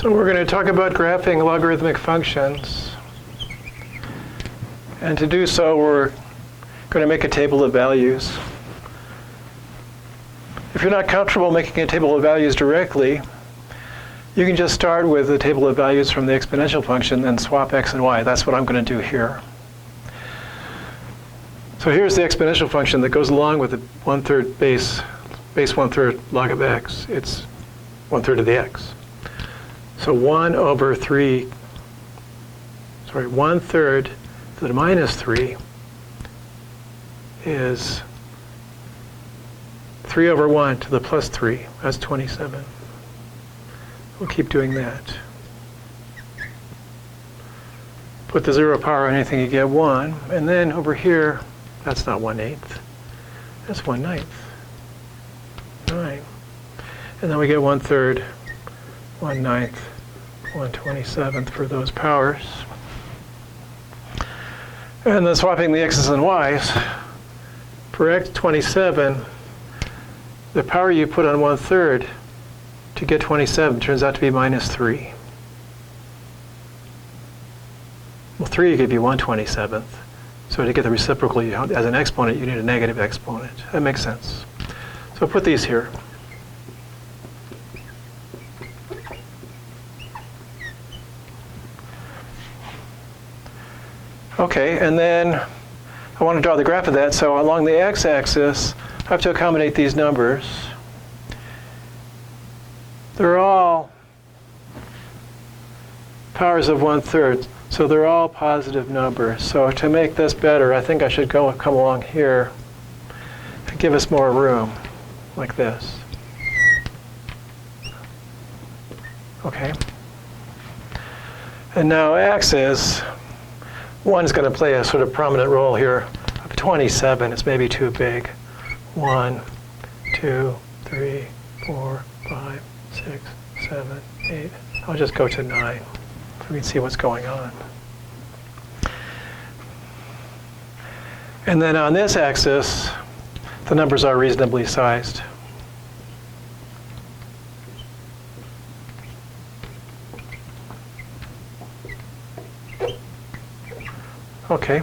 So we're going to talk about graphing logarithmic functions. And to do so, we're going to make a table of values. If you're not comfortable making a table of values directly, you can just start with the table of values from the exponential function and swap x and y. That's what I'm going to do here. So here's the exponential function that goes along with the 1/3 base 1/3 log of x. It's 1/3 of the x. So 1/3 to the minus 3 is 3/1 to the plus 3. That's 27. We'll keep doing that. Put the 0 power on anything, you get 1. And then over here, that's not 1/8. That's 1/9. 9. And then we get 1/3, 1/9, 1/27 for those powers. And then swapping the x's and y's, for x27, the power you put on 1/3 to get 27 turns out to be minus 3. Well, 3 will give you 1/27th. So to get the reciprocal, as an exponent, you need a negative exponent. That makes sense. So put these here. Okay, and then I want to draw the graph of that. So along the x-axis, I have to accommodate these numbers. They're all powers of 1/3, so they're all positive numbers. So to make this better, I think I should come along here and give us more room, like this. Okay. And now x is, 1 is going to play a sort of prominent role here. 27 is maybe too big. 1, 2, 3, 4, 5, 6, 7, 8. I'll just go to 9 so we can see what's going on. And then on this axis, the numbers are reasonably sized. Okay.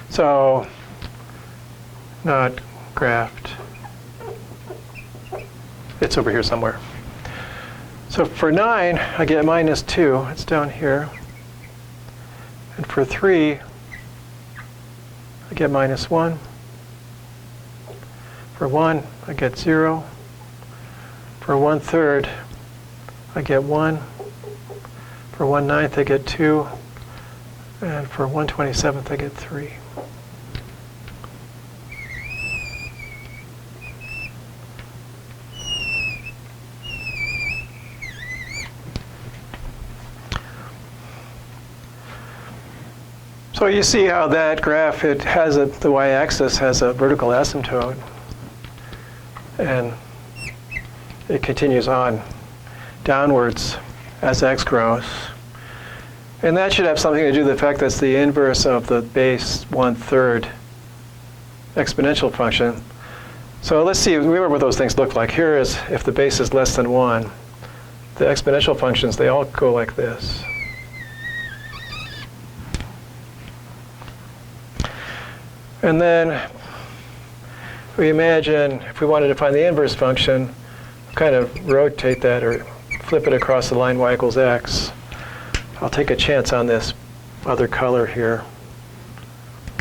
So, not graphed. It's over here somewhere. So for 9, I get minus 2. It's down here. And for 3, I get minus 1. For 1, I get 0. For 1/3, I get 1. For 1/9, I get 2. And for 1/27, I get 3. So you see how that graph, it has the y-axis has a vertical asymptote, and it continues on downwards as x grows. And that should have something to do with the fact that's the inverse of the base 1/3 exponential function. So let's see, remember what those things look like. Here is, if the base is less than 1, the exponential functions, they all go like this. And then we imagine if we wanted to find the inverse function, kind of rotate that or flip it across the line y equals x. I'll take a chance on this other color here.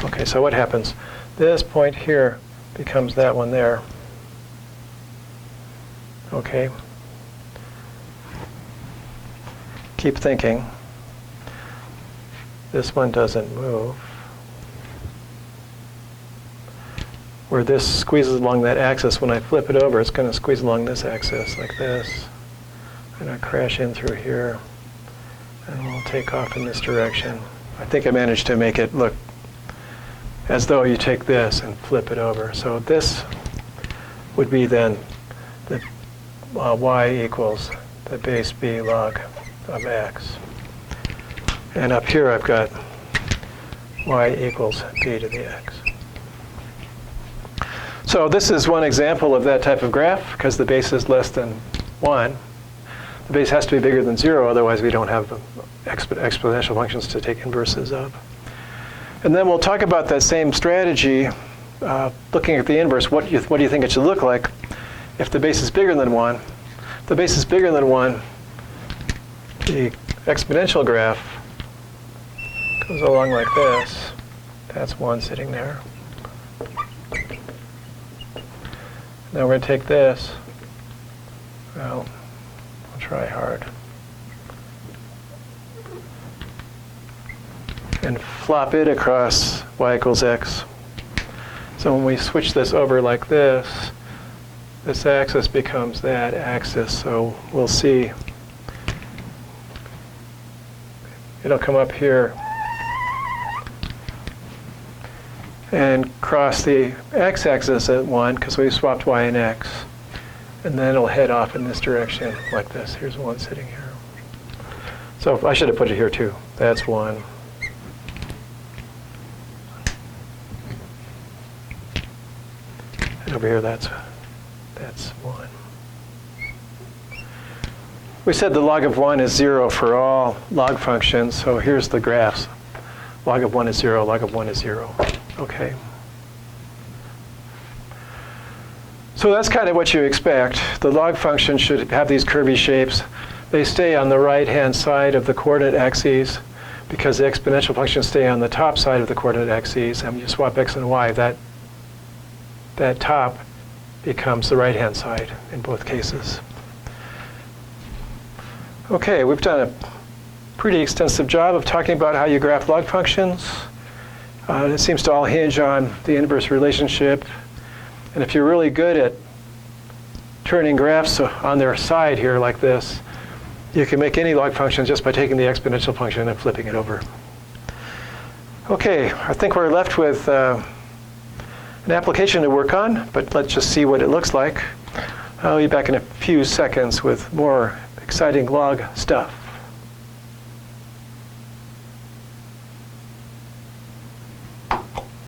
Okay, so what happens? This point here becomes that one there. Okay. Keep thinking. This one doesn't move. Where this squeezes along that axis, when I flip it over, it's going to squeeze along this axis like this. And I crash in through here. And we'll take off in this direction. I think I managed to make it look as though you take this and flip it over. So this would be then the y equals the base b log of x. And up here I've got y equals b to the x. So this is one example of that type of graph, because the base is less than 1. The base has to be bigger than 0, otherwise we don't have the exponential functions to take inverses of. And then we'll talk about that same strategy, looking at the inverse. What do you think it should look like if the base is bigger than 1? If the base is bigger than 1, the exponential graph goes along like this. That's 1 sitting there. Now we're going to take this. Well, I'll try hard. And flop it across y equals x. So when we switch this over like this axis becomes that axis. So we'll see it'll come up here and cross the x-axis at 1 because we swapped y and x. And then it'll head off in this direction like this. Here's 1 sitting here. So I should have put it here too. That's 1. And over here, that's 1. We said the log of 1 is 0 for all log functions. So here's the graphs. Log of 1 is 0, log of 1 is 0. Okay. So that's kind of what you expect. The log function should have these curvy shapes. They stay on the right-hand side of the coordinate axes because the exponential functions stay on the top side of the coordinate axes. And when you swap x and y, that top becomes the right-hand side in both cases. Okay, we've done a pretty extensive job of talking about how you graph log functions. It seems to all hinge on the inverse relationship. And if you're really good at turning graphs on their side here like this, you can make any log function just by taking the exponential function and flipping it over. Okay, I think we're left with an application to work on, but let's just see what it looks like. I'll be back in a few seconds with more exciting log stuff.